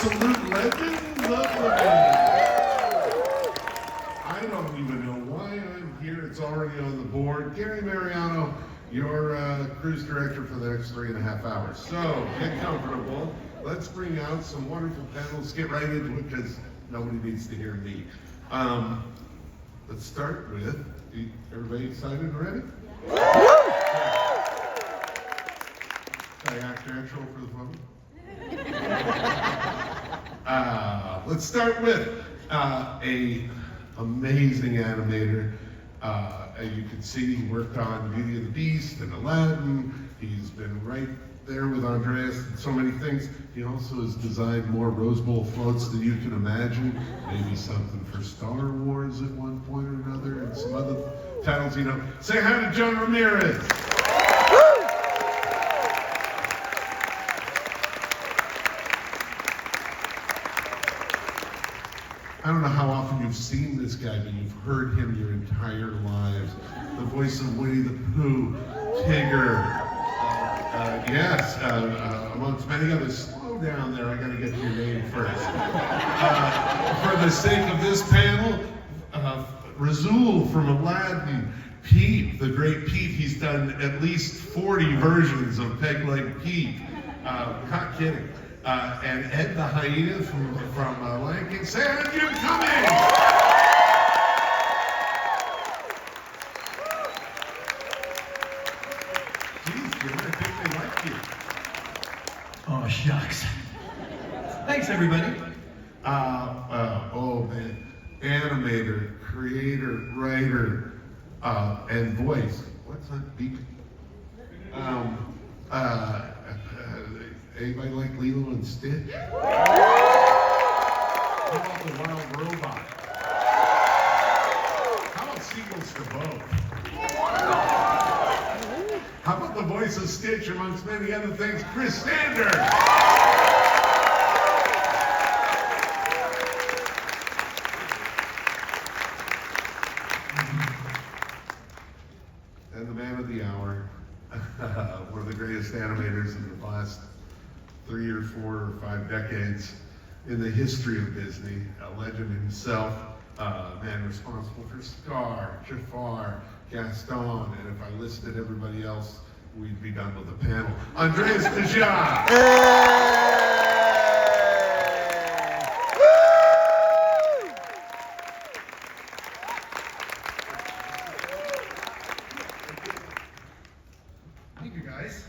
absolute legends of the game. I don't even know why I'm here. It's already on the board. Gary Mariano, your cruise director for the next 3.5 hours. So get comfortable. Let's bring out some wonderful panels. Get right into it because nobody needs to hear me. Let's start with, everybody excited and ready? Can I act natural for the phone? Let's start with a amazing animator. You can see he worked on Beauty and the Beast and Aladdin. He's been right there with Andreas and so many things. He also has designed more Rose Bowl floats than you can imagine. Maybe something for Star Wars at one point or another, and some other titles, you know. Say hi to John Ramirez. I don't know how often you've seen this guy, but you've heard him your entire lives. The voice of Winnie the Pooh, Tigger, yes, amongst many others. Slow down there, I gotta get your name first. For the sake of this panel, Razul from Aladdin, Pete, the great Pete, he's done at least 40 versions of Peg Leg Pete. Not kidding. And Ed the Hyena from Lion King. Say hi to Jim Cummings! Jeez, Jim, I think they like you. Oh, shucks. Thanks, everybody. Oh man, animator, creator, writer, and voice. What's that beep? Anybody like Lilo and Stitch? How about the Wild Robot? How about sequels to both? How about the voice of Stitch, amongst many other things, Chris Sanders? And the man of the hour, one of the greatest animators in the last 3 or 4 or 5 decades in the history of Disney, a legend himself, man responsible for Scar, Jafar, Gaston, and if I listed everybody else, we'd be done with the panel. Andreas Deja! Thank you, guys.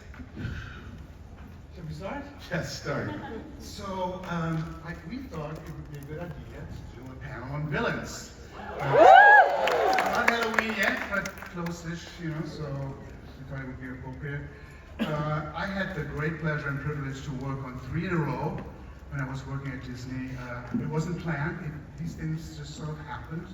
Shall we start? Yes, start. So, we thought it would be a good idea to do a panel on villains. Not Halloween yet, but close-ish, you know, so we thought it would be appropriate. I had the great pleasure and privilege to work on 3 in a row when I was working at Disney. It wasn't planned. These things just sort of happened.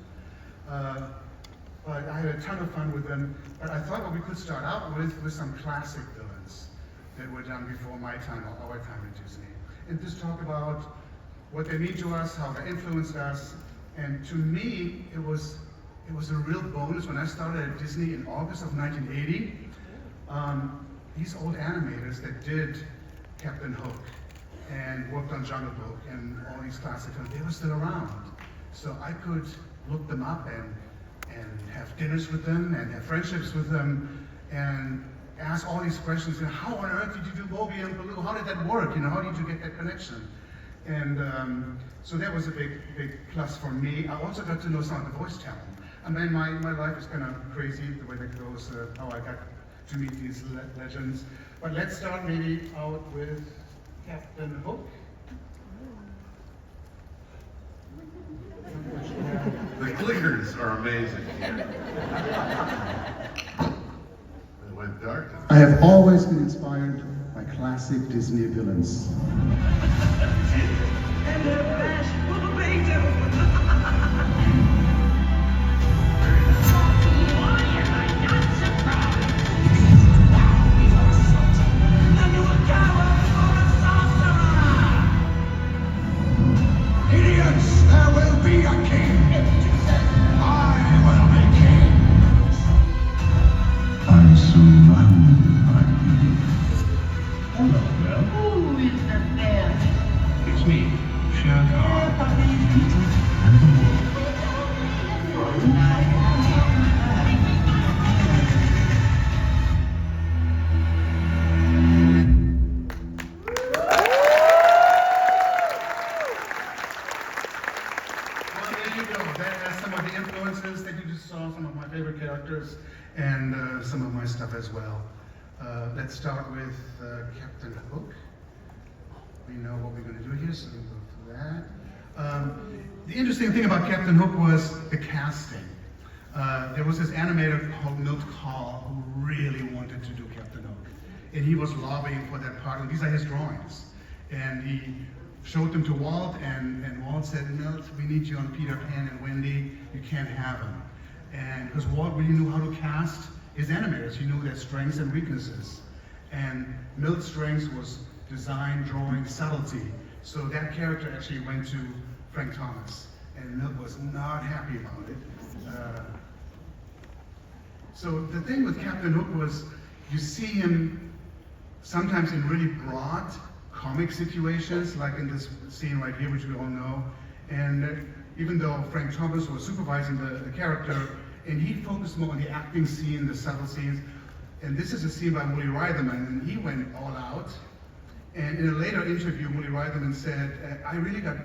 But I had a ton of fun with them. But I thought what we could start out with some classic villains that were done before my time, or our time at Disney. And just talk about what they mean to us, how they influenced us. And to me, it was a real bonus when I started at Disney in August of 1980. These old animators that did Captain Hook and worked on Jungle Book and all these classic films, they were still around. So I could look them up and have dinners with them and have friendships with them and ask all these questions. You know, how on earth did you do Moby and Baloo? How did that work? You know, how did you get that connection? And so that was a big plus for me. I also got to know some of the voice talent. I mean, my life is kind of crazy the way that goes, how I got to meet these legends. But let's start maybe out with Captain Hook. The clickers are amazing here. It went dark. I have always been inspired by classic Disney villains. And the flash will be different. Why am I not surprised? Wow, he's a sultan. And you a coward or a sorcerer. Idiots, there will be a king. I will be king. I'm surrounded by idiots. Hello, Who is the best? It's characters and some of my stuff as well. Let's start with Captain Hook. We know what we're going to do here, so we'll go through that. The interesting thing about Captain Hook was the casting. There was this animator called Milt Kahl who really wanted to do Captain Hook. And he was lobbying for that part, and these are his drawings. And he showed them to Walt, and Walt said, Milt, we need you on Peter Pan and Wendy, you can't have him. And because Walt really knew how to cast his animators, he knew their strengths and weaknesses. And Milt's strengths was design, drawing, subtlety. So that character actually went to Frank Thomas, and Milt was not happy about it. So the thing with Captain Hook was, you see him sometimes in really broad comic situations, like in this scene right here, which we all know. And even though Frank Thomas was supervising the character, and he focused more on the acting scene, the subtle scenes. And this is a scene by Wooly Reitherman, and he went all out. And in a later interview, Wooly Reitherman said, I really got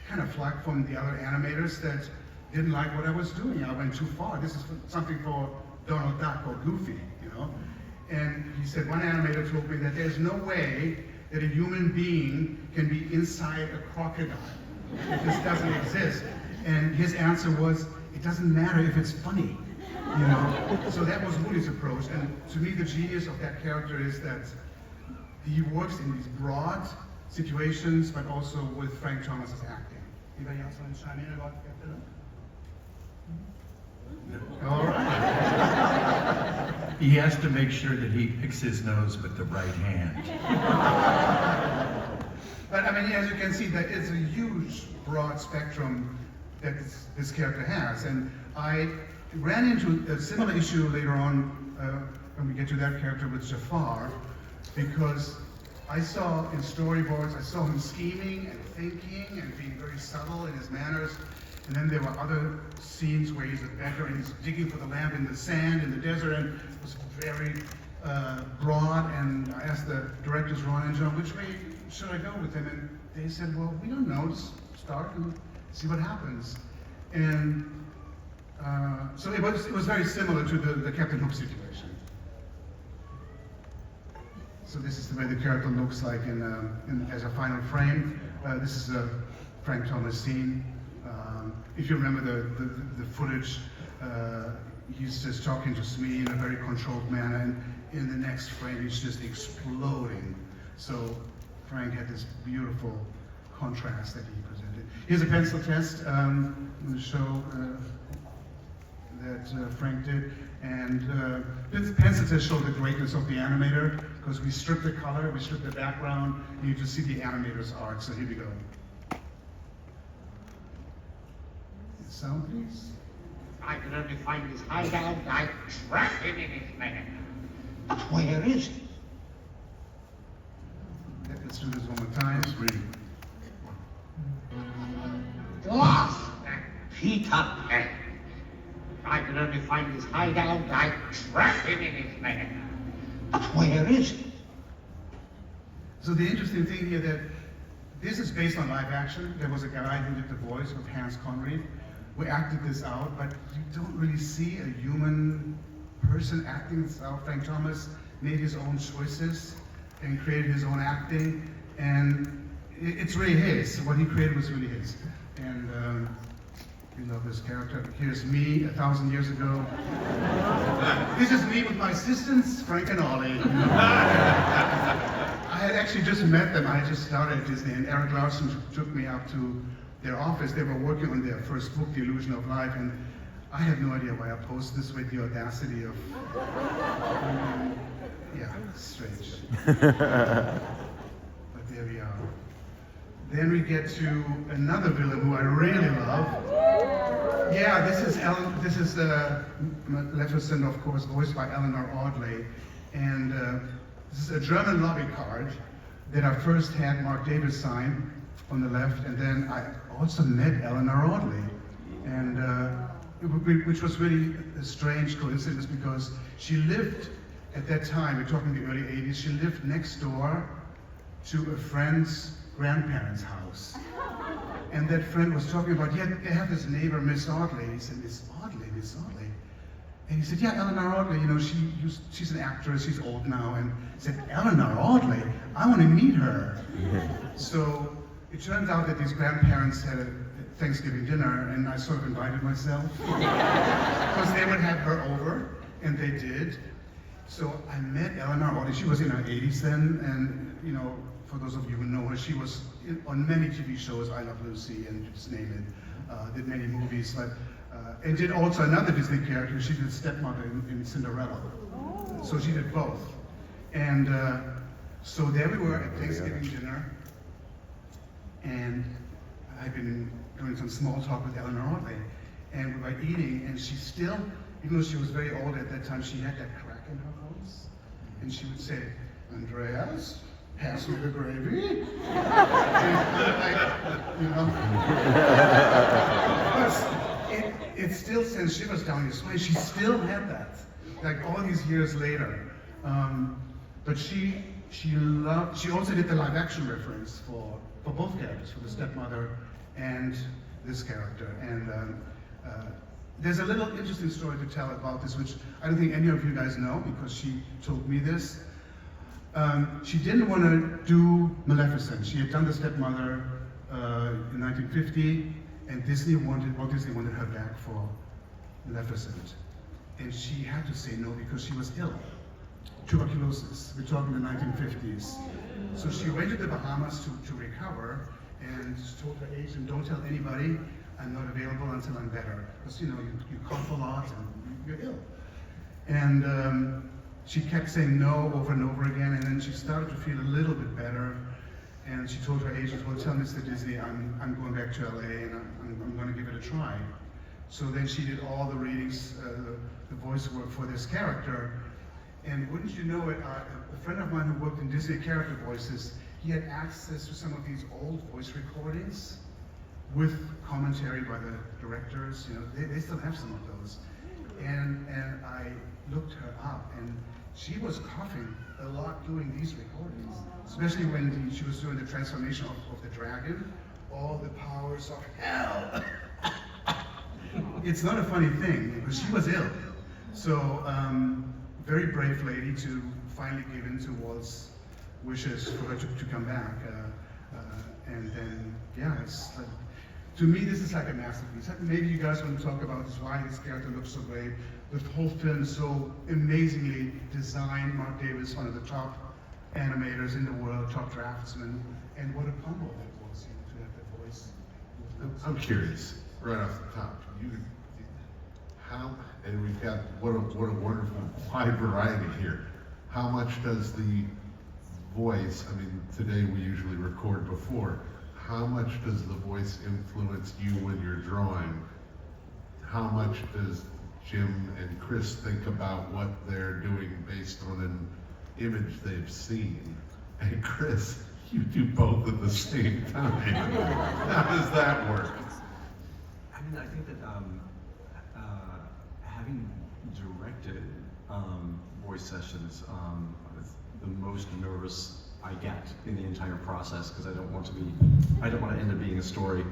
kind of flack from the other animators that didn't like what I was doing. I went too far. This is something for Donald Duck or Goofy, you know? And he said, one animator told me that there's no way that a human being can be inside a crocodile. This doesn't exist. And his answer was, it doesn't matter if it's funny, you know? So that was Wooly's approach. And to me, the genius of that character is that he works in these broad situations, but also with Frank Thomas's acting. Anybody else want to chime in about Captain Hook? All right. He has to make sure that he picks his nose with the right hand. But I mean, as you can see, that is a huge, broad spectrum that this character has. And I ran into a similar issue later on when we get to that character with Jafar, because I saw in storyboards, I saw him scheming and thinking and being very subtle in his manners. And then there were other scenes where he's a beggar and he's digging for the lamp in the sand in the desert, and it was very broad. And I asked the directors, Ron and John, which way should I go with him? And they said, well, we don't know, just start and see what happens. And so it was very similar to the Captain Hook situation. So this is the way the character looks like as a final frame. This is a Frank Thomas scene. If you remember the footage, he's just talking to Smee in a very controlled manner, and in the next frame he's just exploding. So Frank had this beautiful contrast that he presented. Here's a pencil test I'm going to show that Frank did. And this pencil test showed the greatness of the animator, because we stripped the color, we stripped the background, and you just see the animator's art. So here we go. Sound, please. I can only find his hideout. I trap him in his lair. But where is he? Let's do this one more time. Lost that Peter Pan. I can only find his hideout. I trap him in his lair. But where is he? So the interesting thing here that this is based on live action. There was a guy who did the voice of Hans Conried. We acted this out, but you don't really see a human person acting this out. Frank Thomas made his own choices and created his own acting, and it's really his. What he created was really his. And we love this character. Here's me 1,000 years ago. This is me with my assistants, Frank and Ollie. I had actually just met them. I just started at Disney, and Eric Larson took me up to their office. They were working on their first book, The Illusion of Life, and I had no idea why I posted this with the audacity of, yeah, strange. But there we are. Then we get to another villain who I really love. Yeah, this is Maleficent, of course, voiced by Eleanor Audley. And this is a German lobby card that I first had Mark Davis sign on the left, and then I also met Eleanor Audley, and which was really a strange coincidence, because she lived at that time, we're talking the early 80s, she lived next door to a friend's grandparents' house. And that friend was talking about, yeah, they have this neighbor, Miss Audley. He said, Miss Audley, Miss Audley. And he said, yeah, Eleanor Audley, she's an actress, she's old now. And he said, Eleanor Audley, I want to meet her. So it turns out that these grandparents had a Thanksgiving dinner, and I sort of invited myself. Because they would have her over, and they did. So I met Eleanor Audley. She was in her 80s then, and for those of you who know her, she was on many TV shows, I Love Lucy, and you just name it. Did many movies, and did also another Disney character. She did stepmother in Cinderella. So she did both. And so there we were at Thanksgiving dinner, and I've been doing some small talk with Eleanor Audley, and we were eating, and she still, even though she was very old at that time, she had that crack in her voice, and she would say, Andreas, pass me the gravy. It still sends shivers down your spine. She still had that, like all these years later. But she also did the live action reference for both characters, for the stepmother and this character. And there's a little interesting story to tell about this, which I don't think any of you guys know, because she told me this. She didn't want to do Maleficent. She had done the stepmother in 1950, and Walt Disney wanted her back for Maleficent. And she had to say no because she was ill. Tuberculosis. We're talking the 1950s. So she went to the Bahamas to recover, and told her agent, don't tell anybody I'm not available until I'm better. Because you cough a lot and you're ill. And she kept saying no over and over again, and then she started to feel a little bit better. And she told her agent, well, tell Mr. Disney I'm going back to LA and I'm going to give it a try. So then she did all the readings, the voice work for this character. And wouldn't you know it, a friend of mine who worked in Disney character voices, he had access to some of these old voice recordings with commentary by the directors. They still have some of those. And I looked her up, and she was coughing a lot doing these recordings, especially when she was doing the transformation of the dragon, all the powers of hell. It's not a funny thing, because she was ill. So, very brave lady to finally give in to Walt's wishes for her to come back. And then, yeah, it's like, to me, this is like a masterpiece. Maybe you guys want to talk about this, why this character looks so great. The whole film is so amazingly designed. Mark Davis, one of the top animators in the world, top draftsman, and what a combo that was, to have that voice. I'm curious, right off the top, how, and we've got what a wonderful wide variety here. How much does the voice, today we usually record before, how much does the voice influence you when you're drawing? How much does Jim and Chris think about what they're doing based on an image they've seen? And Chris, you do both at the same time. How does that work? I think that having directed voice sessions is the most nervous I get in the entire process, because I don't want to end up being a story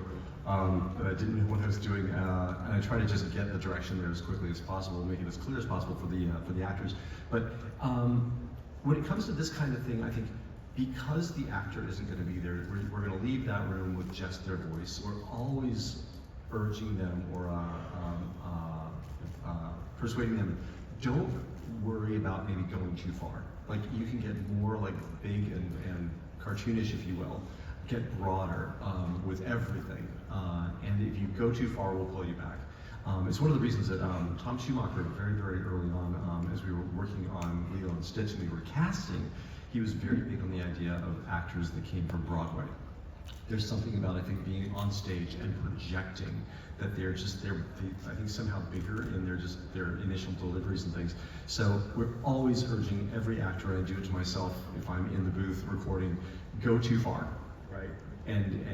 that I didn't know what I was doing, and I try to just get the direction there as quickly as possible, make it as clear as possible for the actors. But when it comes to this kind of thing, I think because the actor isn't going to be there, we're going to leave that room with just their voice. We're always urging them or persuading them, don't worry about maybe going too far. Like, you can get more like big and cartoonish, if you will, get broader with everything. And if you go too far, we'll pull you back. It's one of the reasons that Tom Schumacher, very, very early on, as we were working on Lilo and Stitch and we were casting, he was very big on the idea of actors that came from Broadway. There's something about, I think, being on stage and projecting that they're I think, somehow bigger in their initial deliveries and things. So we're always urging every actor, and I do it to myself if I'm in the booth recording, go too far, right? And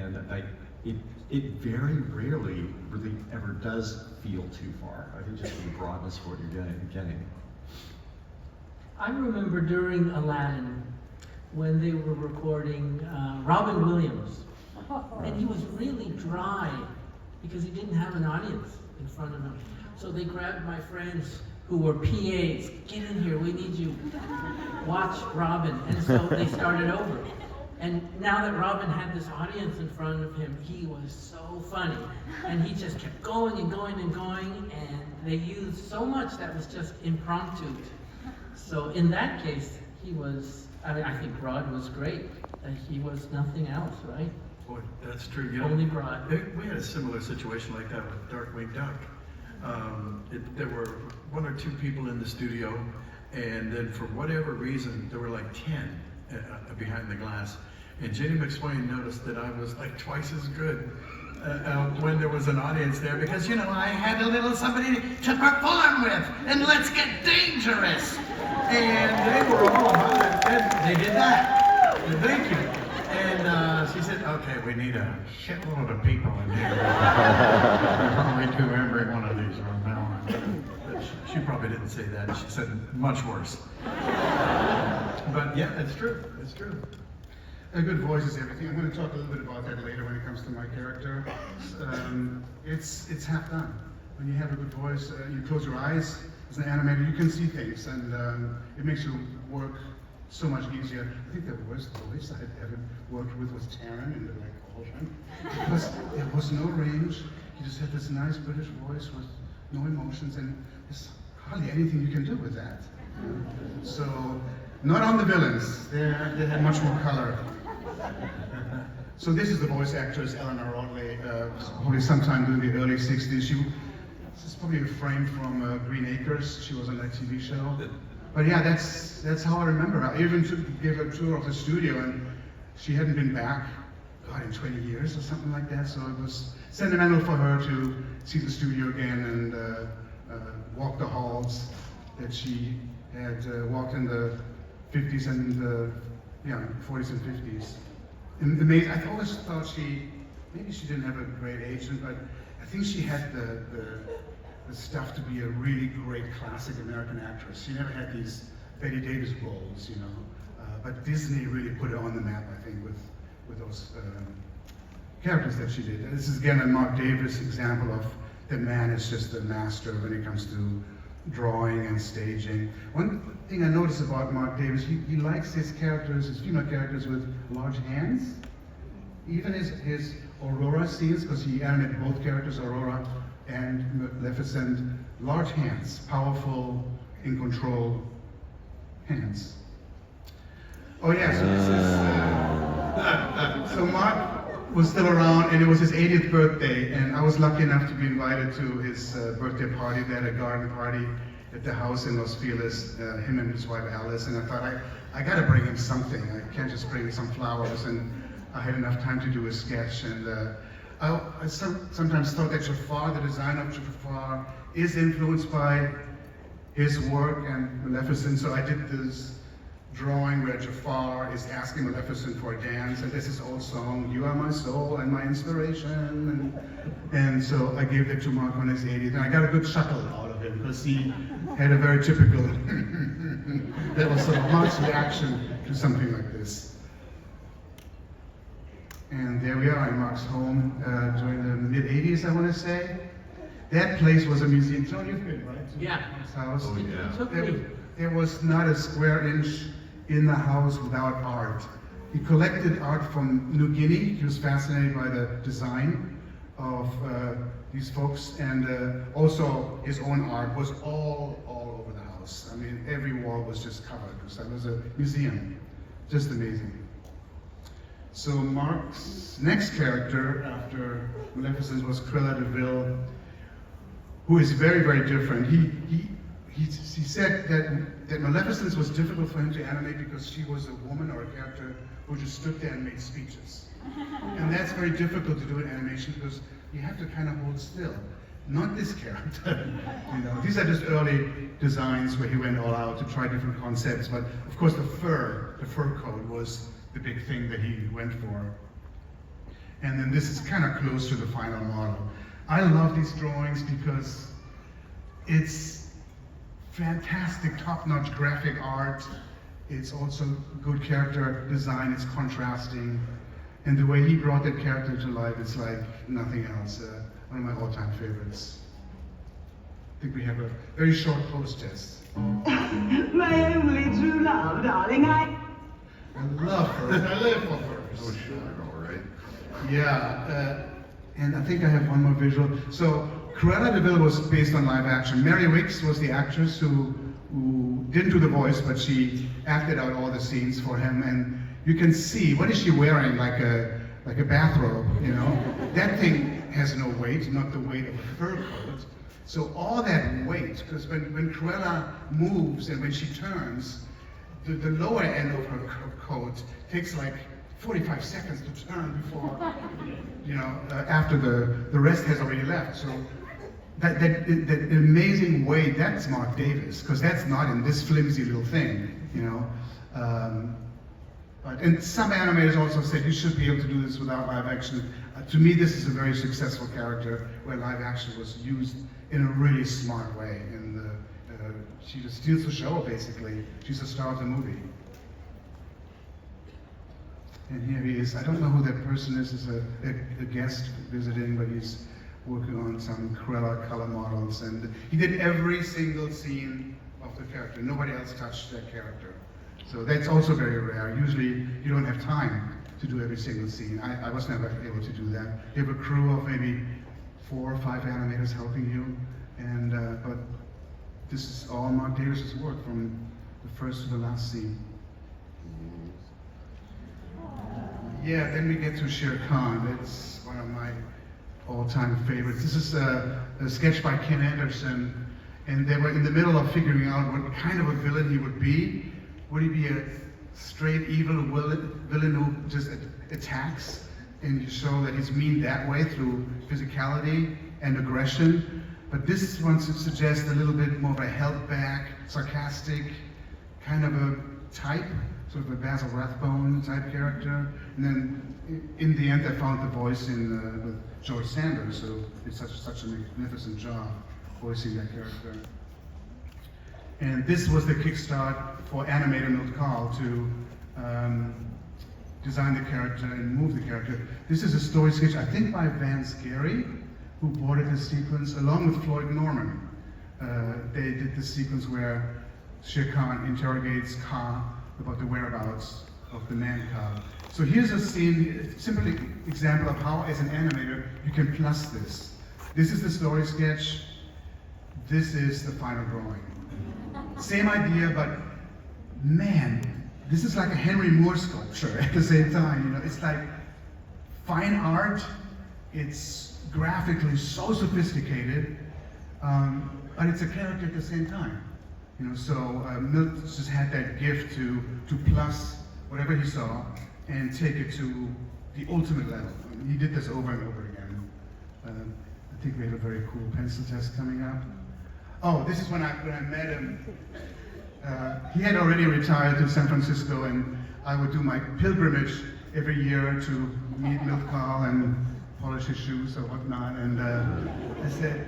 it very rarely really ever does feel too far. I think just the broadness for what you're getting. I remember during Aladdin, when they were recording Robin Williams, and he was really dry because he didn't have an audience in front of him. So they grabbed my friends who were PAs. Get in here, we need you. Watch Robin. And so they started over. And now that Robin had this audience in front of him, he was so funny. And he just kept going and going and going, and they used so much that was just impromptu. So in that case, he was, I think Rod was great. He was nothing else, right? Boy, that's true. You know, Only Rod. we had a similar situation like that with Darkwing Duck. There were 1 or 2 people in the studio, and then for whatever reason, there were like 10 behind the glass. And Jenny McSwain noticed that I was like twice as good when there was an audience there, because, you know, I had a little somebody to perform with, and let's get dangerous. And they were all about it, and they did that. Thank you. And she said, okay, we need a shitload of people in here. Probably do every one of these from now on. But she probably didn't say that. She said much worse. But yeah, it's true. It's true. A good voice is everything. I'm going to talk a little bit about that later when it comes to my character. It's half done. When you have a good voice, you close your eyes. As an animator, you can see things, and it makes your work so much easier. I think the worst voice I had ever worked with was Taron in the Cauldron, because there was no range. He just had this nice British voice with no emotions, and there's hardly anything you can do with that. So, not on the villains. They had much more color. So this is the voice actress, Eleanor Audley, probably sometime in the early 60s. This is probably a frame from Green Acres. She was on that TV show. But yeah, that's how I remember her. I even gave a tour of the studio, and she hadn't been back, God, in 20 years or something like that. So it was sentimental for her to see the studio again and walk the halls that she had walked in the 50s and 40s and 50s. And amazing. I always thought maybe she didn't have a great agent, but I think she had the stuff to be a really great classic American actress. She never had these Betty Davis roles, you know. But Disney really put it on the map, I think, with those characters that she did. And this is again a Mark Davis example of the man is just a master when it comes to drawing and staging. One thing I noticed about Mark Davis, he likes his characters, his female characters, with large hands. Even his Aurora scenes, because he animated both characters, Aurora and Maleficent, large hands, powerful, in control hands. Oh yeah, so this is, so Mark was still around, and it was his 80th birthday, and I was lucky enough to be invited to his birthday party. They had a garden party at the house in Los Feliz, him and his wife Alice, and I thought, I gotta bring him something. I can't just bring him some flowers, and I had enough time to do a sketch, and I sometimes thought that Jafar, the design of Jafar, is influenced by his work and Maleficent, so I did this drawing where Jafar is asking Maleficent for a dance, and this is old song, "You Are My Soul and My Inspiration," and so I gave that to Mark on his 80th, and I got a good chuckle out of him, because he had a very typical, that was sort of Mark's reaction to something like this. And there we are in Mark's home during the mid-80s, I want to say. That place was a museum. John, you've been, right? Yeah. His house. Oh, yeah. Took me. There was not a square inch in the house without art. He collected art from New Guinea. He was fascinated by the design of these folks, and also his own art was all over the house. I mean, every wall was just covered, because that was a museum. Just amazing. So Mark's next character after Maleficent was Cruella de Vil, who is very, very different. He said that Maleficent was difficult for him to animate because she was a woman or a character who just stood there and made speeches. And that's very difficult to do in animation because you have to kind of hold still. Not this character. You know, these are just early designs where he went all out to try different concepts, but of course the fur coat was the big thing that he went for. And then this is kind of close to the final model. I love these drawings because it's fantastic, top-notch graphic art. It's also good character design, it's contrasting. And the way he brought that character to life is like nothing else. One of my all-time favorites. think we have a very short post test. My only true love, darling. I love her. I live for her. Oh, sure, all right. Yeah, and I think I have one more visual. So Cruella de Vil was based on live action. Mary Wicks was the actress who didn't do the voice, but she acted out all the scenes for him. And you can see, what is she wearing? Like a bathrobe, you know? That thing has no weight, not the weight of a fur coat. So all that weight, because when Cruella moves and when she turns, the lower end of her coat takes like 45 seconds to turn before, you know, after the rest has already left. So that amazing weight, that's Mark Davis, because that's not in this flimsy little thing, you know. And some animators also said you should be able to do this without live action. To me, this is a very successful character where live action was used in a really smart way. And she just steals the show, basically. She's the star of the movie. And here he is. I don't know who that person is. It's a guest visiting, but he's working on some Cruella color models. And he did every single scene of the character. Nobody else touched that character. So that's also very rare. Usually you don't have time to do every single scene. I was never able to do that. You have a crew of maybe 4 or 5 animators helping you. And but this is all Mark Davis's work from the first to the last scene. Yeah, then we get to Shere Khan. It's one of my all-time favorites. This is a sketch by Ken Anderson, and they were in the middle of figuring out what kind of a villain he would be. Would he be a straight evil villain who just attacks, and you show that he's mean that way through physicality and aggression? But this one suggests a little bit more of a held-back, sarcastic kind of a type, sort of a Basil Rathbone type character. And then in the end, I found the voice with George Sanders, so it's such a magnificent job voicing that character. And this was the kickstart for animator Milt Kahl to design the character and move the character. This is a story sketch, I think by Van Scarry, who boarded the sequence along with Floyd Norman. They did the sequence where Shere Khan interrogates Ka about the whereabouts of the man cub. So here's a scene, simple example of how, as an animator, you can plus this. This is the story sketch. This is the final drawing. Same idea, but man, this is like a Henry Moore sculpture at the same time. You know, it's like fine art. It's graphically so sophisticated, but it's a character at the same time. You know, so Milt just had that gift to plus whatever he saw and take it to the ultimate level. I mean, he did this over and over again. I think we have a very cool pencil test coming up. Oh, this is when I met him. He had already retired to San Francisco, and I would do my pilgrimage every year to meet Milt Kahl and polish his shoes or whatnot. And I said,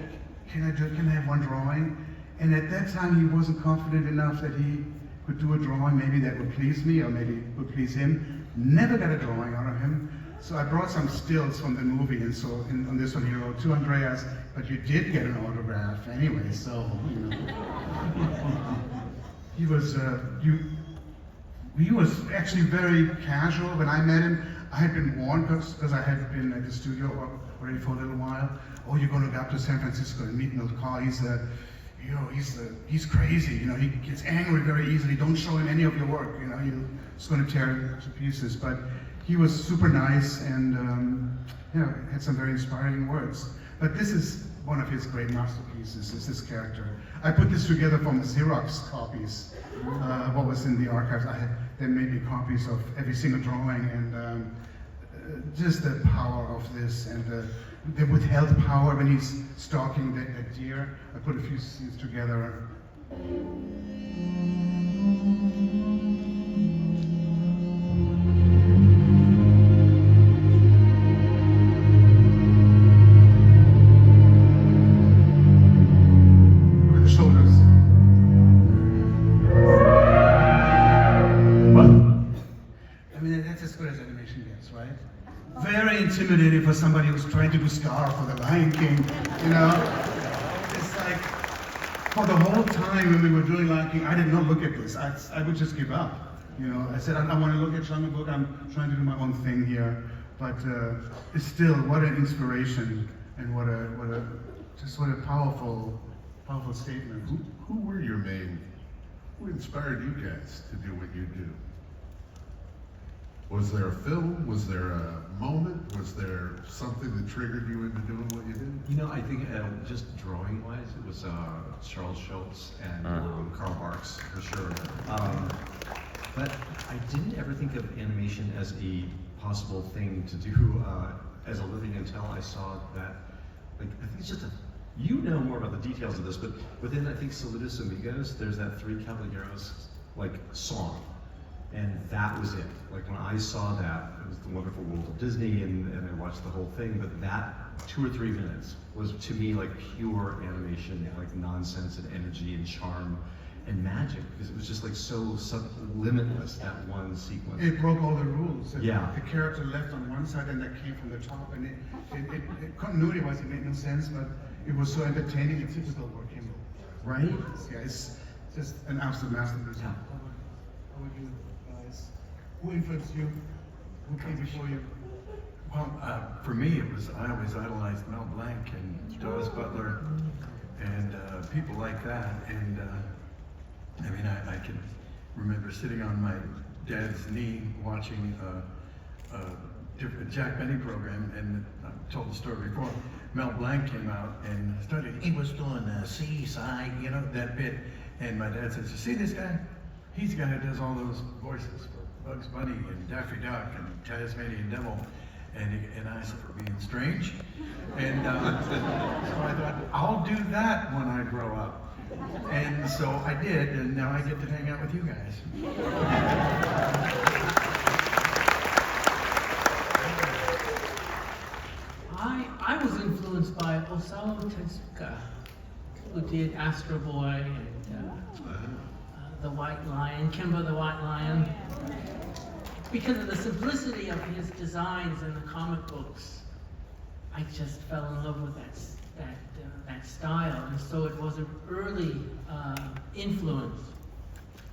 can I have one drawing? And at that time, he wasn't confident enough that he could do a drawing maybe that would please me or maybe would please him. Never got a drawing out of him. So I brought some stills from the movie, and so on this one he wrote, "To Andreas, but you did get an autograph anyway, so, you know." He was actually very casual when I met him. I had been warned, because I had been at the studio already for a little while. Oh, you're going to go up to San Francisco and meet Milt Kahl. He's crazy, you know, he gets angry very easily. Don't show him any of your work, you know, he's going to tear it to pieces. But he was super nice and, had some very inspiring words. But this is one of his great masterpieces, is this character. I put this together from Xerox copies, what was in the archives. There may be copies of every single drawing, and just the power of this, and the withheld power when he's stalking that deer. I put a few scenes together. Look at the shoulders. What? I mean, that's as good as animation gets, right? Very intimidating for somebody who's trying to do Scar for the Lion King, you know? It's like, For the whole time when we were doing Lion King, I did not look at this. I would just give up. You know, I said, I want to look at Jungle Book. I'm trying to do my own thing here. But it's still, what an inspiration and what a powerful statement. Who were your main, who inspired you guys to do what you do? Was there a film? Was there a moment? Was there something that triggered you into doing what you did? You know, I think just drawing-wise, it was Charles Schultz and Karl Barks, for sure. But I didn't ever think of animation as a possible thing to do as a living until I saw that, like, I think it's just you know more about the details of this, but within, I think, Saludos Amigos, there's that Three Caballeros, like, song. And that was it. Like, when I saw that, it was The Wonderful World of Disney, and I watched the whole thing, but that 2 or 3 minutes was, to me, like pure animation, like nonsense and energy and charm and magic, because it was just like so limitless, that one sequence. It broke all the rules. Yeah. The character left on one side and that came from the top, and it continuity-wise, it made no sense, but it was so entertaining and typical for Kimball. Right? Yeah, it's just an absolute masterpiece. Yeah. How about you guys? Who influenced you? Who came before you? Well, for me, I always idolized Mel Blanc and Doris Butler and people like that. And I mean, I can remember sitting on my dad's knee watching a different Jack Benny program, and I told the story before. Mel Blanc came out and started, he was doing Seaside, you know, that bit. And my dad says, you see this guy? He's the guy who does all those voices for Bugs Bunny and Daffy Duck and Tasmanian Devil. And I said, for being strange. And so I thought, I'll do that when I grow up. And so I did, and now I get to hang out with you guys. I was influenced by Osamu Tezuka, who did Astro Boy and The White Lion, Kimba the White Lion. Because of the simplicity of his designs in the comic books, I just fell in love with that style, and so it was an early influence.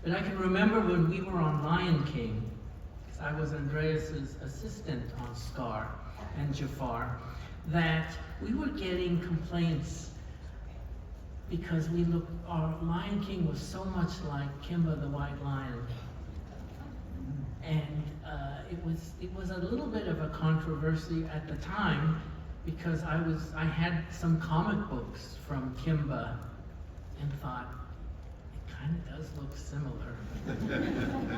But I can remember when we were on Lion King, because I was Andreas's assistant on Scar and Jafar, that we were getting complaints because our Lion King was so much like Kimba the White Lion. And it was a little bit of a controversy at the time, because I had some comic books from Kimba and thought, it kind of does look similar.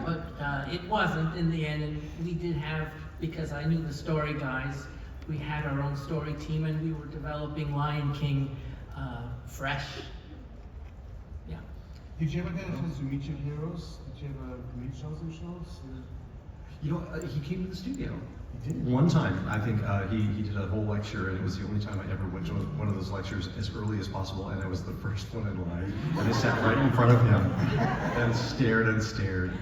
But it wasn't in the end, and we did have, because I knew the story guys, we had our own story team, and we were developing Lion King fresh. Yeah. Did you ever get a chance to meet your heroes? Did you ever meet shows? You know, he came to the studio. He did. One time, I think he did a whole lecture, and it was the only time I ever went to one of those lectures as early as possible, and I was the first one in line. And I sat right in front of him and stared and stared.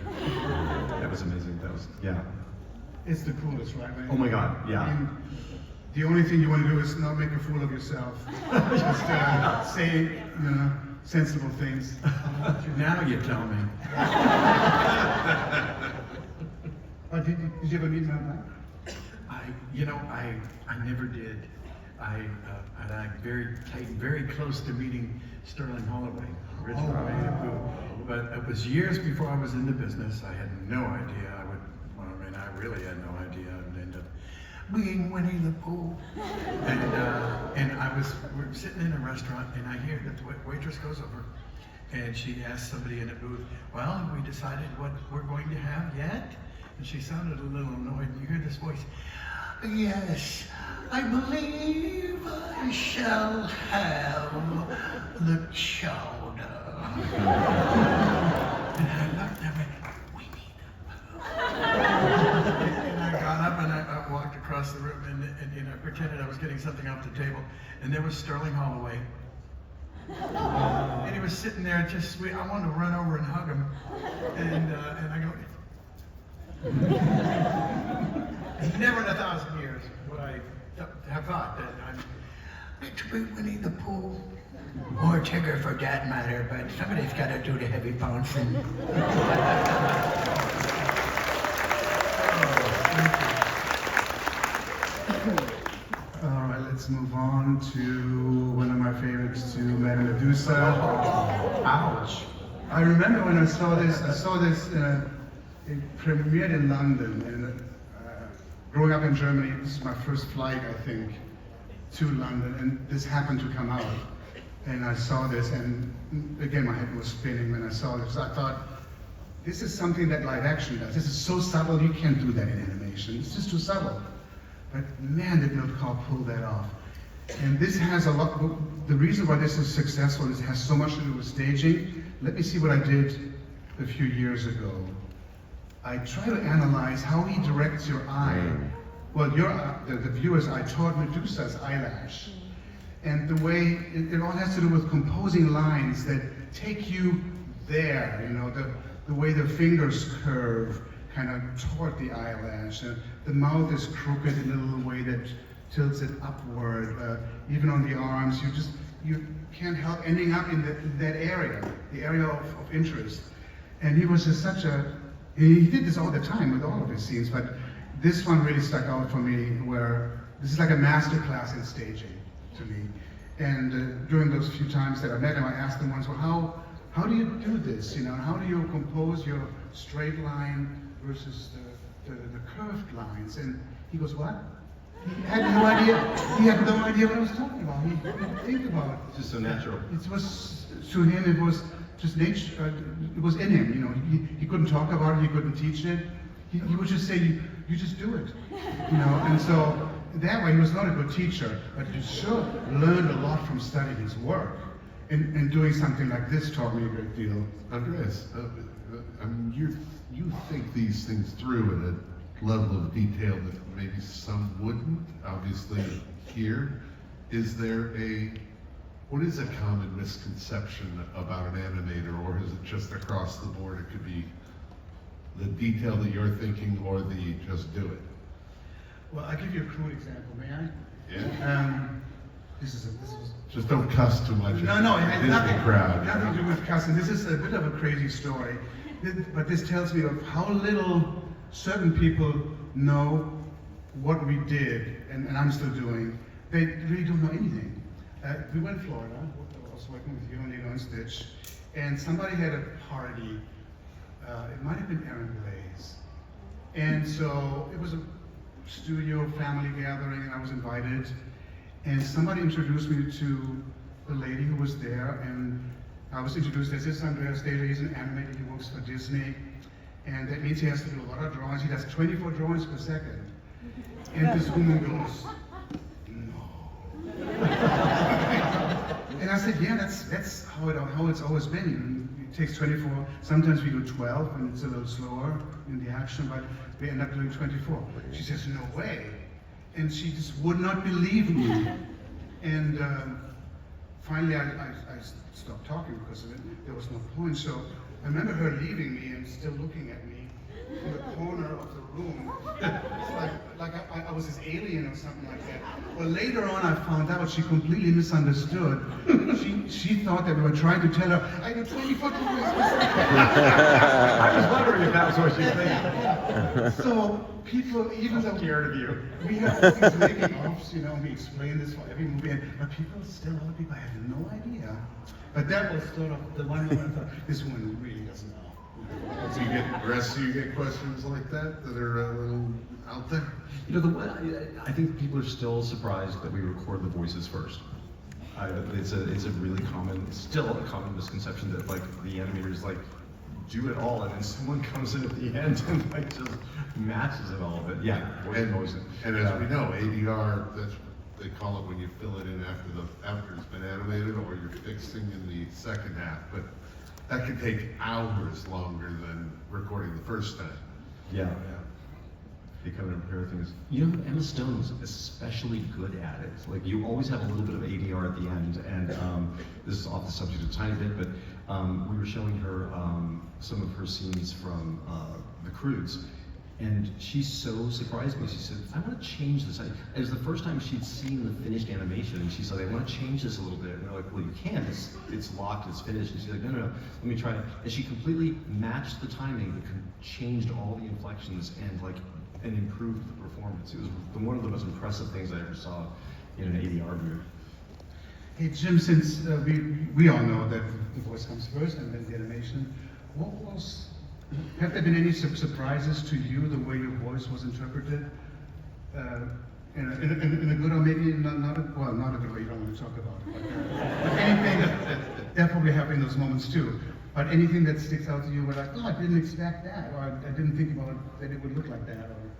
That was amazing. Yeah. It's the coolest, right? Oh my God, yeah. I mean, the only thing you want to do is not make a fool of yourself. Just say, sensible things. Now you tell me. Did you ever meet Mel Blanc? I never did. I came very close to meeting Sterling Holloway, original Winnie the Pooh. But it was years before I was in the business. I had no idea I really had no idea I would end up being Winnie the Pooh. And we're sitting in a restaurant, and I hear that the waitress goes over, and she asks somebody in the booth, well, have we decided what we're going to have yet? And she sounded a little annoyed, and you hear this voice, yes, I believe I shall have the chowder. And I looked at her, Winnie the Pooh. And I got up and I walked across the room and I pretended I was getting something off the table. And there was Sterling Holloway. And he was sitting there just sweet. I wanted to run over and hug him. And I go, never in 1,000 years would I have thought that I'm meant to be Winnie the Pooh. Or Tigger for that matter, but somebody's got to do the heavy bouncing. All right, let's move on to one of my favorites, to Madame Medusa. Ouch. I remember when I saw this, it premiered in London, and growing up in Germany, this is my first flight, I think, to London, and this happened to come out. And I saw this, and again, my head was spinning when I saw this. I thought, this is something that live action does. This is so subtle, you can't do that in animation. It's just too subtle. But man, did Milcall pull that off. And this has a lot, the reason why this is successful is it has so much to do with staging. Let me see what I did a few years ago. I try to analyze how he directs your eye. Well, the viewer's eye toward Medusa's eyelash. And the way, it all has to do with composing lines that take you there, you know, the way the fingers curve kind of toward the eyelash. The mouth is crooked in a little way that tilts it upward. Even on the arms, you can't help ending up in that area, the area of interest. And he was just he did this all the time with all of his scenes, but this one really stuck out for me, where this is like a master class in staging to me. And during those few times that I met him, I asked him once, well, how do you do this? You know, how do you compose your straight line versus the curved lines? And he goes, what? He had no idea. He had no idea what I was talking about. He didn't think about it. It's just so natural. It was, to him, it was just nature. It was in him. You know, he couldn't talk about it. He couldn't teach it. He would just say, you just do it. You know, and so that way he was not a good teacher, but you sure learned a lot from studying his work. And doing something like this taught me a great deal. Andreas, I mean, you think these things through at a level of detail that maybe some wouldn't. Obviously, here, what is a common misconception about an animator, or is it just across the board? It could be the detail that you're thinking, or the just do it. Well, I'll give you a crude example, may I? Yeah. This is Just don't cuss too much. No, it has nothing crowd. to do with cussing. This is a bit of a crazy story, but this tells me of how little certain people know what we did, and I'm still doing. They really don't know anything. We went to Florida. I was working with you and Lilo Stitch, and somebody had a party. It might have been Aaron Blaze, and so it was a studio family gathering, and I was invited. And somebody introduced me to the lady who was there, and I was introduced as this Andreas Deja. He's an animator, he works for Disney, and that means he has to do a lot of drawings. He does 24 drawings per second. And this woman goes, no. And I said, yeah, that's how it's always been. It takes 24, sometimes we do 12, and it's a little slower in the action, but we end up doing 24. She says, no way. And she just would not believe me. And finally, I stopped talking because of it. There was no point. So I remember her leaving me and still looking at me in the corner of the room. like I was this alien or something like that. Well, later on, I found out she completely misunderstood. She thought that we were trying to tell her, I do 24 degrees. I was wondering if that was what she was thinking. So people, even though scared of you. we have all these making offs, you know, we explain this for every movie, but other people have no idea. But that was sort of the one moment I thought, this woman really doesn't know. Do you get questions like that are a little out there? You know, I think people are still surprised that we record the voices first. It's a really still a common misconception that like the animators like do it all, and then someone comes in at the end and like just matches it all. But yeah, And as we know, ADR, that's what they call it when you fill it in after it's been animated, or you're fixing in the second half. But that can take hours longer than recording the first time. Yeah. They kind of compare things. You know, Emma Stone was especially good at it. Like, you always have a little bit of ADR at the end, and this is off the subject a tiny bit, but we were showing her some of her scenes from The Cruise, And she so surprised me. She said, I want to change this. It was the first time she'd seen the finished animation, and she said, I want to change this a little bit. And we're like, well, you can't. It's locked, it's finished. And she's like, no, let me try it. And she completely matched the timing, changed all the inflections, and improved the performance. It was one of the most impressive things I ever saw in an ADR booth. Hey Jim, since we all know that the voice comes first and then the animation, have there been any surprises to you the way your voice was interpreted? In a good or maybe not a good way, you don't want to talk about it. But anything that probably happened in those moments too. But anything that sticks out to you, where like, oh, I didn't expect that, or I didn't think about it, that it would look like that, or.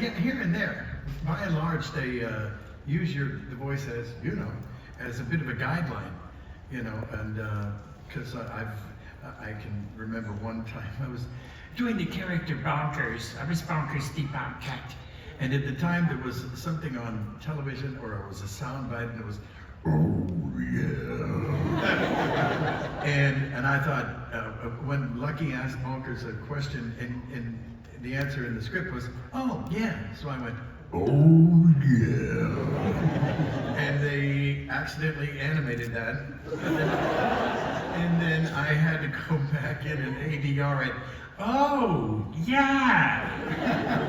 Yeah, here and there. By and large, they use the voice as a bit of a guideline, and because I can remember one time I was doing the character Bonkers. I was Bonkers the Bobcat, and at the time there was something on television, or it was a sound bite, and it was, oh yeah. and I thought when Lucky asked Bonkers a question, and the answer in the script was, oh yeah. So I went, oh yeah. And they accidentally animated that. And then I had to go back in and ADR it, oh yeah.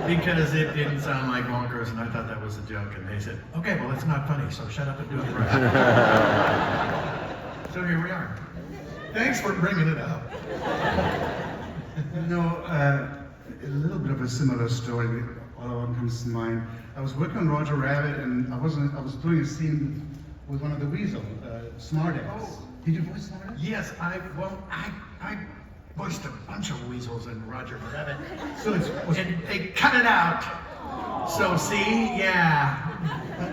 Because it didn't sound like Bonkers, and I thought that was a joke. And they said, okay, well, it's not funny, so shut up and do it right. So here we are. Thanks for bringing it up. A little bit of a similar story. All of them comes to mind. I was working on Roger Rabbit, and I was doing a scene with one of the weasel, Smartass. Oh. Did you voice Smartass? Yes, I voiced a bunch of weasels in Roger Rabbit. And they cut it out. So see, yeah.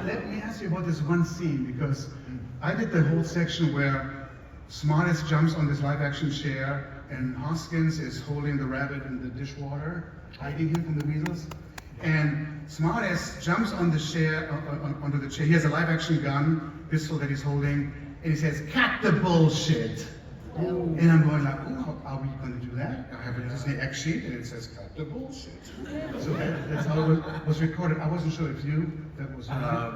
Let me ask you about this one scene, because I did the whole section where Smartass jumps on this live-action chair, and Hoskins is holding the rabbit in the dishwater, hiding him from the weasels. And Smartass jumps on the chair, onto the chair. He has a live-action gun, pistol that he's holding, and he says, "Cut the bullshit." Oh. And I'm going like, oh, are we going to do that? I have a Disney X sheet, and it says, "Cut the bullshit." So that's how it was recorded. I wasn't sure if that was right.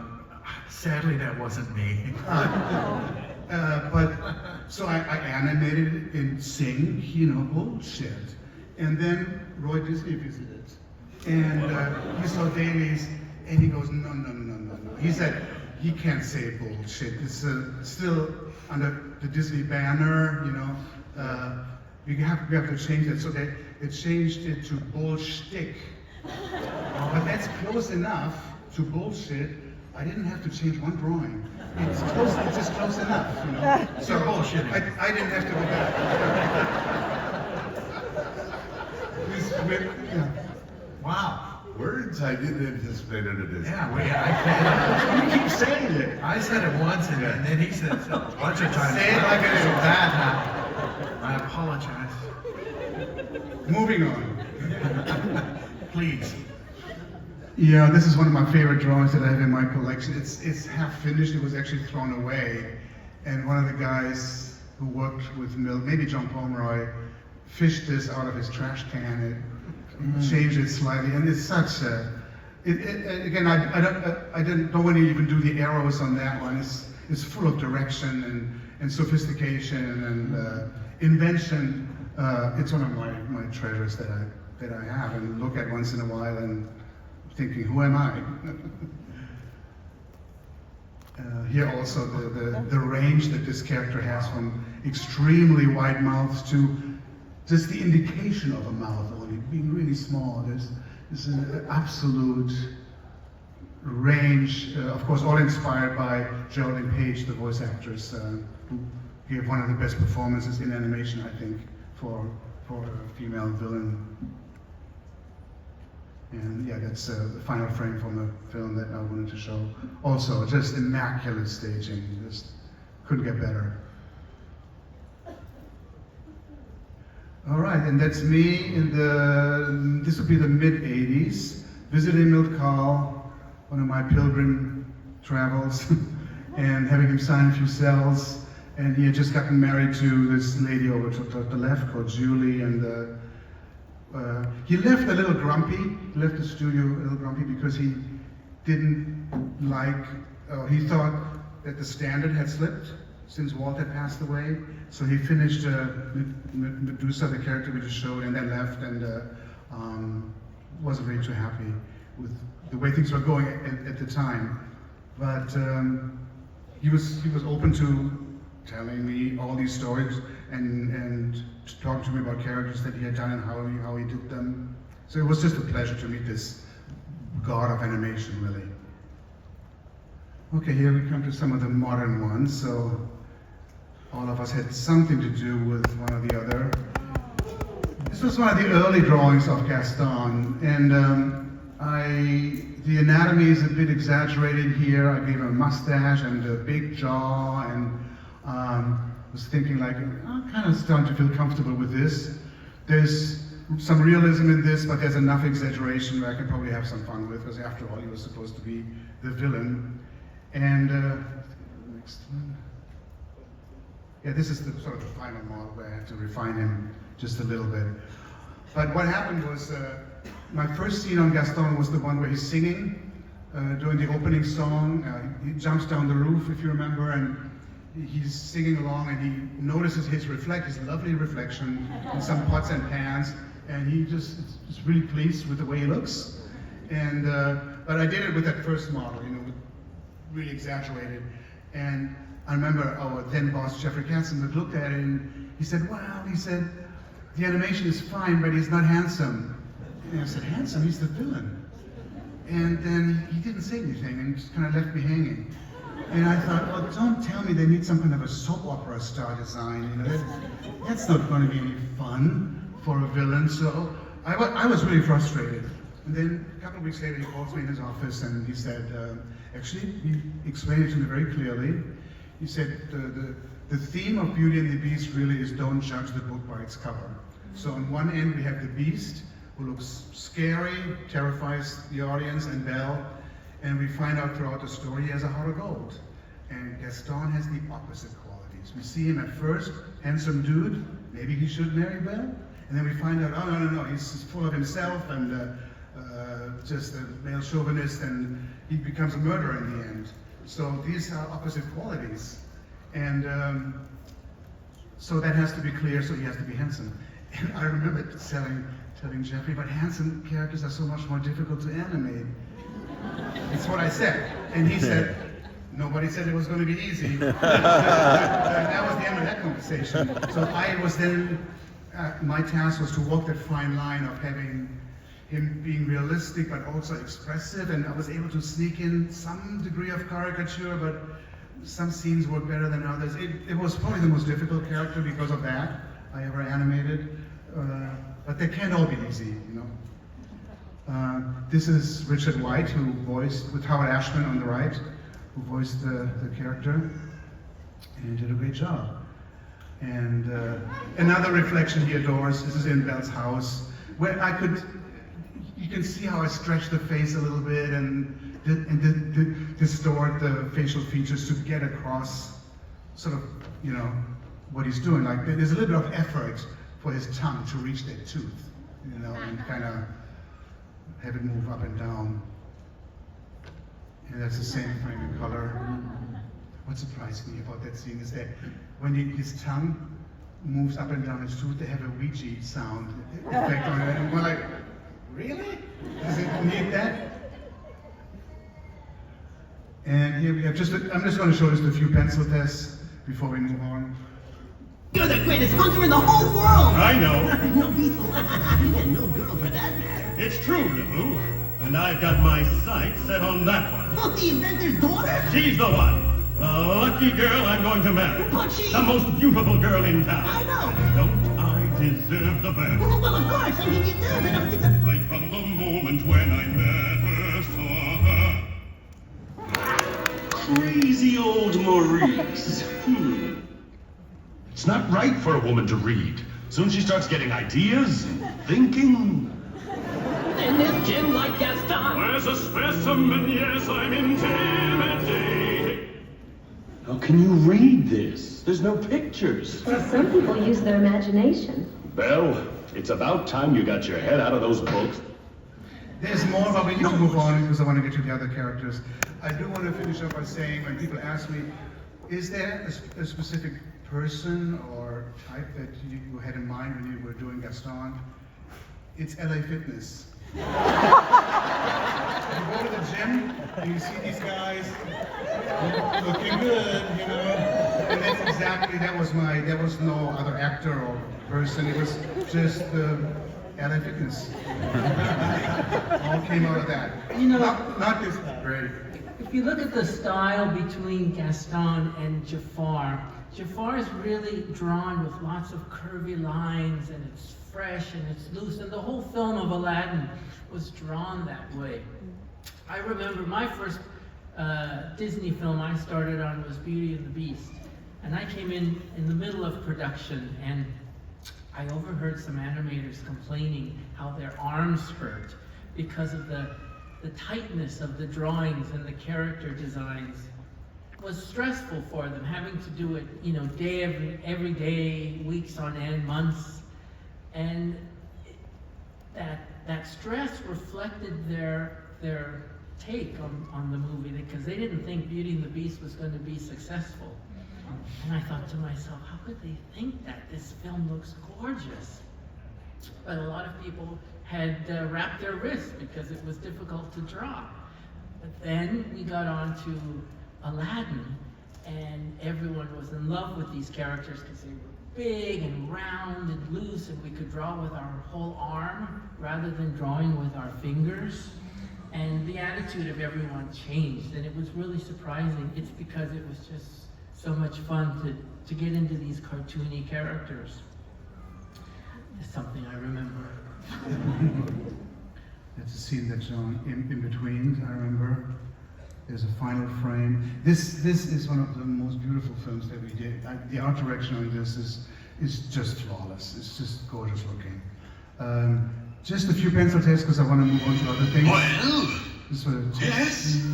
Sadly, that wasn't me. But so I animated it in sync, bullshit. And then Roy Disney visited, and he saw dailies, and he goes, no. He said he can't say bullshit. It's still under the Disney banner, We have to change it. So they changed it to bullshtick. But that's close enough to bullshit. I didn't have to change one drawing. It's just close enough, So bullshit. I didn't have to go back. Wow. Words I didn't anticipate at a Disney. Yeah, You keep saying it. I said it once, and then he said it a bunch of times. Say it like it is. Bad now. I apologize. Moving on. Please. Yeah, this is one of my favorite drawings that I have in my collection. It's half finished. It was actually thrown away, and one of the guys who worked with Mill, maybe John Pomeroy, fished this out of his trash can and changed it slightly. And it's such a. Again, I don't want to even do the arrows on that one. It's full of direction and sophistication and invention. It's one of my treasures that I have and look at once in a while and thinking, who am I? Here also the range that this character has, from extremely wide mouths to just the indication of a mouth only being really small. There's an absolute range, of course, all inspired by Geraldine Page, the voice actress, who gave one of the best performances in animation, I think, for a female villain. And yeah, that's the final frame from the film that I wanted to show. Also, just immaculate staging, just couldn't get better. All right, and that's me this would be the mid-'80s, visiting Milt Kahl, one of my pilgrim travels, and having him sign a few cells. And he had just gotten married to this lady over to the left called Julie, and He left a little grumpy. He left the studio a little grumpy because he didn't like, he thought that the standard had slipped since Walt had passed away. So he finished Medusa, the character we just showed, and then left and wasn't really too happy with the way things were going at the time. But he was open to telling me all these stories and talking to me about characters that he had done and how he did them. So it was just a pleasure to meet this god of animation, really. Okay, here we come to some of the modern ones. So all of us had something to do with one or the other. This was one of the early drawings of Gaston, and the anatomy is a bit exaggerated here. I gave him a mustache and a big jaw, and was thinking like, I'm kind of starting to feel comfortable with this. There's some realism in this, but there's enough exaggeration where I can probably have some fun with, because after all, he was supposed to be the villain. And next one. Yeah, this is the sort of the final model where I had to refine him just a little bit. But what happened was, my first scene on Gaston was the one where he's singing during the opening song. He jumps down the roof, if you remember, and he's singing along, and he notices his lovely reflection in some pots and pans, and he just is really pleased with the way he looks. And but I did it with that first model, really exaggerated. And I remember our then boss, Jeffrey Katzen, looked at it and he said, wow, he said, the animation is fine, but he's not handsome. And I said, handsome? He's the villain. And then he didn't say anything and just kind of left me hanging. And I thought, well, don't tell me they need some kind of a soap opera star design. That's not going to be any fun for a villain. So I was really frustrated. And then a couple of weeks later, he calls me in his office and he said, actually, he explained it to me very clearly. He said, the theme of Beauty and the Beast really is don't judge the book by its cover. So on one end, we have the Beast, who looks scary, terrifies the audience, and Belle. And we find out throughout the story he has a heart of gold. And Gaston has the opposite qualities. We see him at first, handsome dude, maybe he should marry Belle. And then we find out, oh, no, he's full of himself and just a male chauvinist, and he becomes a murderer in the end. So these are opposite qualities. And so that has to be clear, so he has to be handsome. And I remember telling Jeffrey, but handsome characters are so much more difficult to animate. That's what I said. And he said, nobody said it was going to be easy. That was the end of that conversation. So I was then, my task was to walk that fine line of having him being realistic but also expressive, and I was able to sneak in some degree of caricature, but some scenes worked better than others. It was probably the most difficult character because of that I ever animated, but they can't all be easy, This is Richard White, who voiced, with Howard Ashman on the right, who voiced the character, and did a great job. And another reflection he adores, this is in Belle's house, where you can see how I stretch the face a little bit and distort the facial features to get across sort of, what he's doing. Like there's a little bit of effort for his tongue to reach that tooth, and kind of have it move up and down. And that's the same frame and color. What surprised me about that scene is that when his tongue moves up and down his tooth, they have a Ouija sound effect on it. And we're like, really? Does it need that? And here we have I'm just going to show just a few pencil tests before we move on. You're the greatest hunter in the whole world! I know. No beetle. And no girl for that matter. It's true, Lebu. And I've got my sights set on that one. Oh, the inventor's daughter? She's the one. The lucky girl I'm going to marry. But she... The most beautiful girl in town. I know. Don't I deserve the best? Well, of course. I mean, you do. Right from the moment when I met her, saw her. Crazy old Maurice. It's not right for a woman to read. Soon she starts getting ideas and thinking. And this Jim like Gaston. As a specimen, yes, I'm intimidating. How can you read this? There's no pictures. Well, some people use their imagination. Belle, it's about time you got your head out of those books. There's more, but we need to move on because I want to get to the other characters. I do want to finish up by saying, when people ask me, is there a specific person or type that you had in mind when you were doing Gaston? It's LA Fitness. You go to the gym and you see these guys looking good, you know, and that's exactly, there was no other actor or person, it was just LA Fitness. All came out of that. You know, not this great. if you look at the style between Gaston and Jafar, Jafar is really drawn with lots of curvy lines, and it's fresh and it's loose, and the whole film of Aladdin was drawn that way. I remember my first Disney film I started on was Beauty and the Beast, and I came in the middle of production, and I overheard some animators complaining how their arms hurt because of the tightness of the drawings and the character designs was stressful for them, having to do it, you know, every day, weeks on end, months, and that stress reflected their take on the movie, because they didn't think Beauty and the Beast was going to be successful. And I thought to myself, how could they think that? This film looks gorgeous. But a lot of people had wrapped their wrists because it was difficult to draw. But then we got on to Aladdin, and everyone was in love with these characters because they were big and round and loose, and we could draw with our whole arm rather than drawing with our fingers. And the attitude of everyone changed, and it was really surprising. It's because it was just so much fun to get into these cartoony characters. It's something I remember. That's a scene that's in between, I remember. There's a final frame. This is one of the most beautiful films that we did. The art direction on this is just flawless. It's just gorgeous looking. Just a few pencil tests because I want to move on to other things. Well, yes,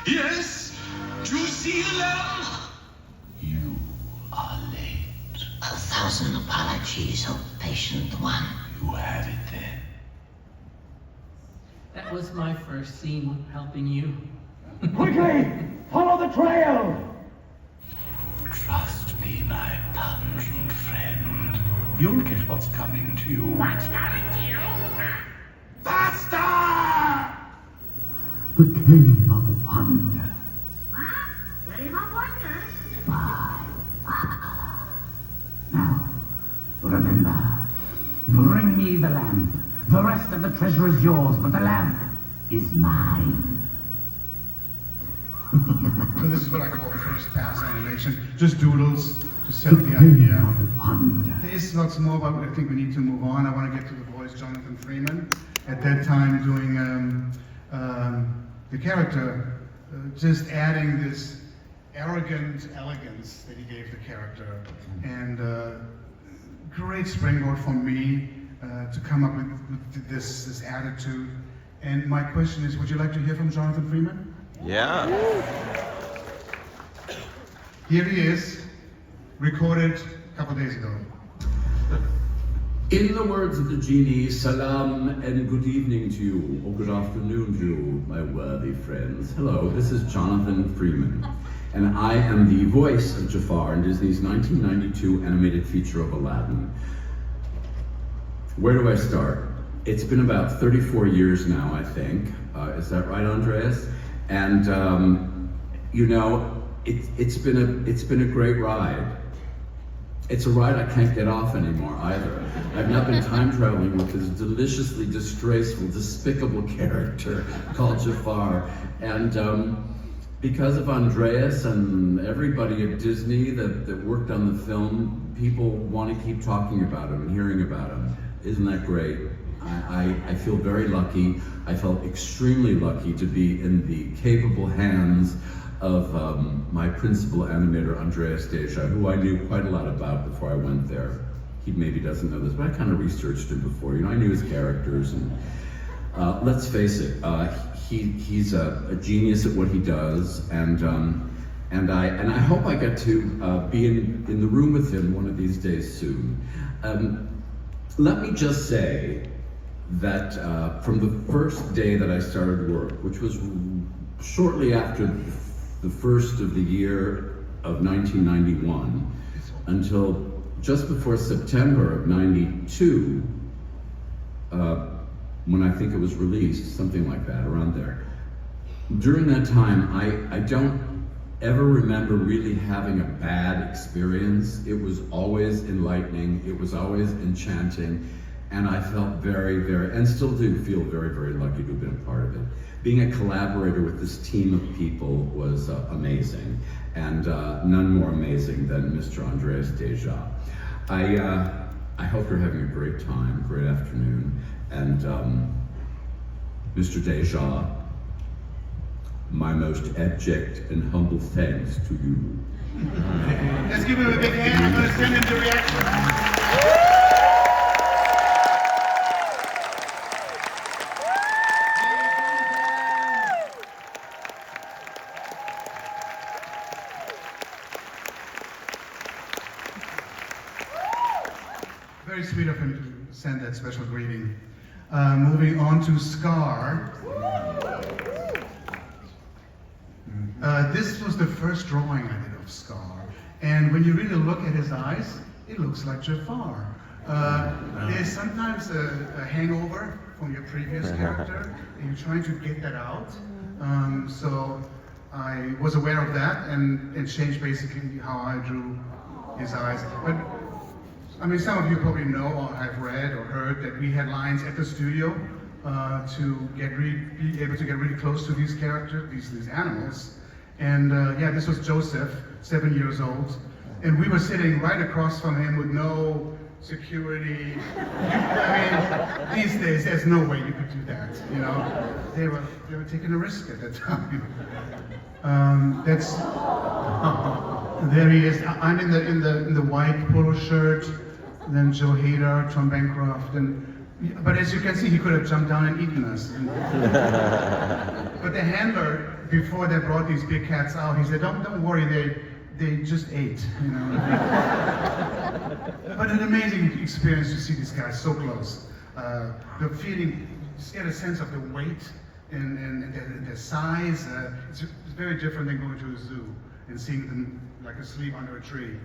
yes, to see the lamb. You are late. 1,000 apologies, oh patient one. You have it then. That was my first scene helping you. Quickly! Follow the trail! Trust me, my pungent friend. You'll get what's coming to you. What's coming to you? Faster! The Cave of Wonder. Huh? Cave of Wonders? Now, remember, bring me the lamp. The rest of the treasure is yours, but the lamp is mine. So this is what I call first pass animation. Just doodles to sell the idea. There is lots more, but I think we need to move on. I want to get to the voice, Jonathan Freeman. At that time doing the character, just adding this arrogant elegance that he gave the character. And great springboard for me to come up with this attitude. And my question is, would you like to hear from Jonathan Freeman? Yeah. Here he is, recorded a couple days ago. In the words of the genie, salam and good evening to you, or good afternoon to you, my worthy friends. Hello, this is Jonathan Freeman, and I am the voice of Jafar in Disney's 1992 animated feature of Aladdin. Where do I start? It's been about 34 years now, I think. Is that right, Andreas? And you know, it's been a great ride. It's a ride I can't get off anymore either. I've now been time traveling with this deliciously disgraceful, despicable character called Jafar, and because of Andreas and everybody at Disney that worked on the film, people want to keep talking about him and hearing about him. Isn't that great? I feel very lucky. I felt extremely lucky to be in the capable hands of my principal animator, Andreas Deja, who I knew quite a lot about before I went there. He maybe doesn't know this, but I kind of researched him before. You know, I knew his characters, and let's face it, he's a genius at what he does, and I hope I get to be in the room with him one of these days soon. let me just say that from the first day that I started work, which was shortly after the first of the year of 1991, until just before September of 92, when I think it was released, something like that, around there. During that time, I don't ever remember really having a bad experience. It was always enlightening, it was always enchanting, and I felt very, very, and still do feel very, very lucky to have been a part of it. Being a collaborator with this team of people was amazing, and none more amazing than Mr. Andreas Deja. I hope you're having a great time, great afternoon, and Mr. Deja, my most abject and humble thanks to you. Let's give him a big hand. I'm going to send him the reaction. Very sweet of him to send that special greeting. Moving on to Scar. This was the first drawing I did of Scar, and when you really look at his eyes, it looks like Jafar. There's sometimes a hangover from your previous character, and you're trying to get that out. So I was aware of that and changed basically how I drew his eyes. But I mean, some of you probably know or have read or heard that we had lines at the studio to be able to get really close to these characters, these animals. And yeah, this was Joseph, 7 years old, and we were sitting right across from him with no security. I mean, these days there's no way you could do that. You know, they were taking a risk at that time. There he is. I'm in the white polo shirt. Then Joe Hader, Tom Bancroft, but as you can see, he could have jumped down and eaten us. But the handler, before they brought these big cats out, he said, "Don't worry, they just ate." You know. But an amazing experience to see these guys so close. The feeling, just get a sense of the weight and their size. It's very different than going to a zoo and seeing them like asleep under a tree.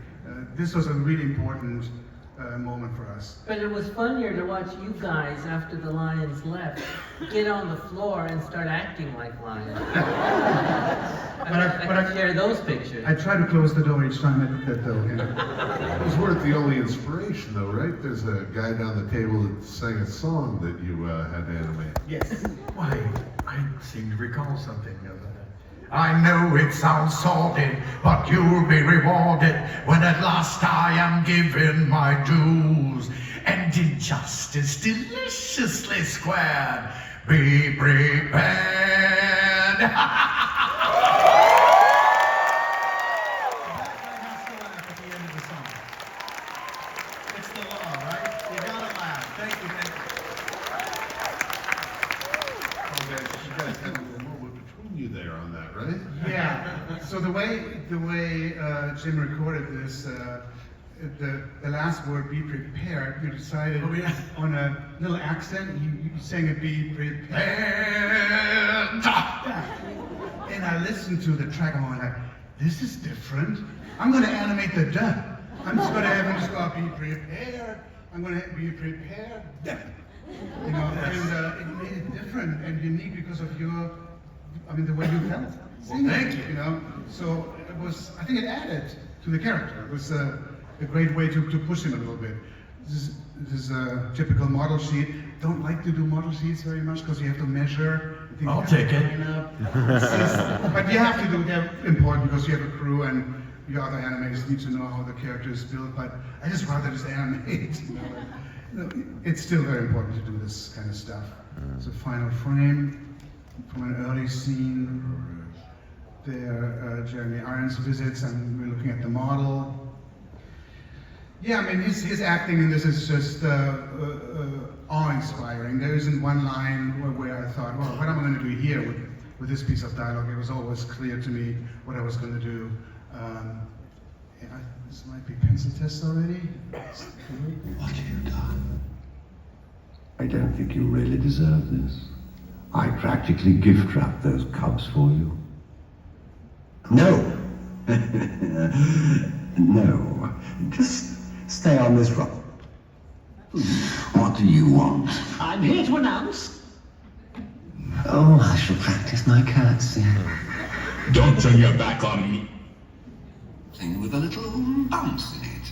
This was a really important moment for us. But it was funnier to watch you guys, after the lions left, get on the floor and start acting like lions. I can share those pictures. I try to close the door each time I did that, though. Yeah. It was worth the only inspiration, though, right? There's a guy down the table that sang a song that you had to animate. Yes. Why, I seem to recall something of that. I know it sounds sordid, but you'll be rewarded when at last I am given my dues, and injustice deliciously squared. Be prepared. It's the law, right? You gotta laugh. Thank you, man. You guys had a little moment between you there on that, right? Yeah. So the way Jim recorded this, the last word, "be prepared," you decided on a little accent. You sang it, "be prepared." And I listened to the track and I'm like, this is different. I'm going to animate the duh. I'm just going to have him just go, "be prepared." I'm going to be prepared. You know, and it made it different and unique because of the way you felt. Thank you. You know, so it was. I think it added to the character. It was a great way to push him a little bit. This is a typical model sheet. Don't like to do model sheets very much because you have to measure. I'll take it. But you have to do. They're important because you have a crew and your other animators need to know how the character is built. But I just rather just animate. You know, it's still very important to do this kind of stuff. It's a final frame from an early scene. There, Jeremy Irons visits, and we're looking at the model. Yeah, I mean, his acting in this is just awe-inspiring. There isn't one line where I thought, well, what am I going to do here with this piece of dialogue? It was always clear to me what I was going to do. This might be pencil test already. What have you done? I don't think you really deserve this. I practically gift wrapped those cubs for you. No. No. Just stay on this rock. What do you want? I'm here to announce. Oh, I shall practice my curtsy. Don't turn your back on me. Thing with a little bounce in it.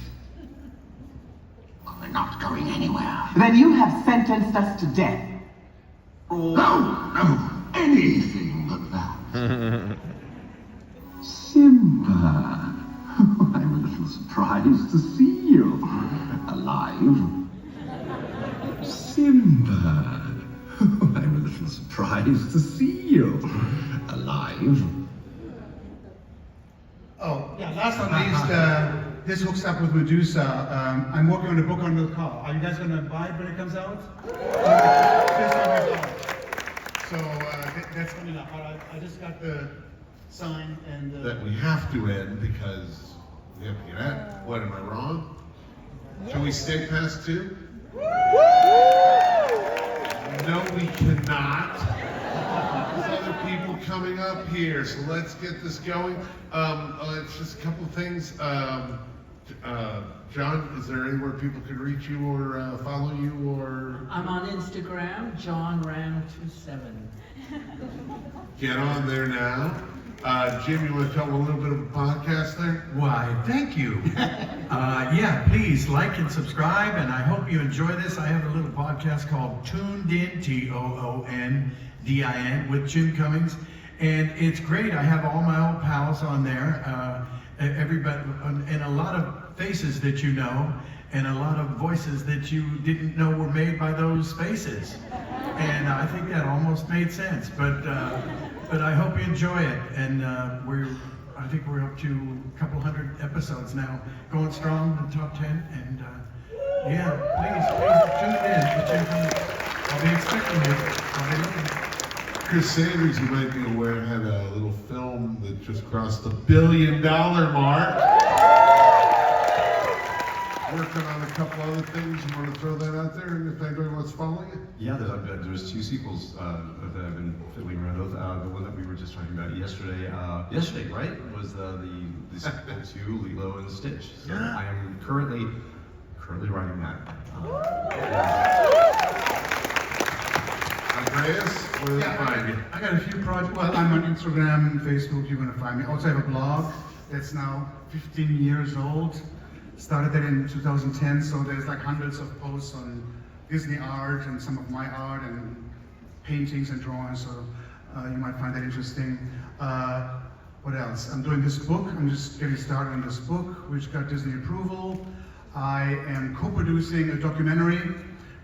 We're not going anywhere. Then you have sentenced us to death. No, anything but that. Simba, I'm a little surprised to see you alive. Simba, I'm a little surprised to see you alive. Oh, yeah, last but not least, this hooks up with Medusa. I'm working on a book on the car. Are you guys going to buy it when it comes out? So that's coming up. I just got the sign and... That we have to end because we have to get out. What, am I wrong? Can we stay past 2? No, we cannot. There's other people coming up here, so let's get this going. It's just a couple of things. John, is there anywhere people can reach you or follow you or? I'm on Instagram, JohnRam27. Get on there now. Jim, you want to tell them a little bit of a podcast there? Why, thank you. Yeah, please like and subscribe, and I hope you enjoy this. I have a little podcast called Tuned In, Toondin, with Jim Cummings, and it's great. I have all my old pals on there, everybody, and a lot of faces that you know, and a lot of voices that you didn't know were made by those faces. And I think that almost made sense, but I hope you enjoy it. And I think we're up to a couple hundred episodes now, going strong in the top 10. And yeah, please tune in to Jim Cummings. I'll be expecting you. Chris Sanders, you might be aware, had a little film that just crossed the $1 billion mark. Working on a couple other things. You want to throw that out there, and if anybody wants to follow you? Yeah, there's 2 sequels that I've been fiddling around with. The one that we were just talking about yesterday, right, was the sequel to Lilo and Stitch. So I am currently writing that. Andreas, where do they find you? I got a few projects. Well, I'm on Instagram, Facebook. You're going to find me. I also have a blog that's now 15 years old. Started that in 2010, so there's like hundreds of posts on Disney art and some of my art and paintings and drawings, so you might find that interesting. What else? I'm doing this book. I'm just getting started on this book, which got Disney approval. I am co-producing a documentary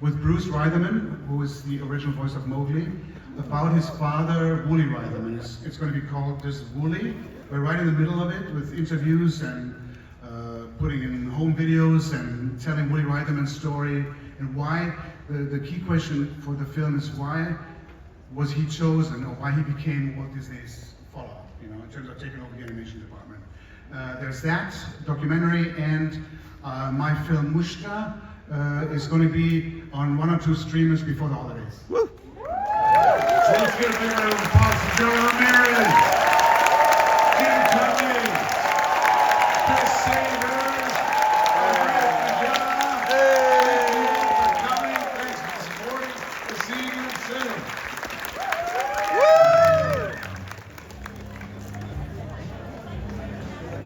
with Bruce Reitherman, who is the original voice of Mowgli, about his father, Wooly Reitherman. It's going to be called Just Wooly. We're right in the middle of it with interviews and putting in home videos and telling Wooly Reitherman's story, and why, the key question for the film is why was he chosen, or why he became Walt Disney's follow-up, in terms of taking over the animation department. There's that documentary, and my film Mushka is going to be on 1 or 2 streamers before the holidays. Woo! So let's get a big round of applause for John Ramirez.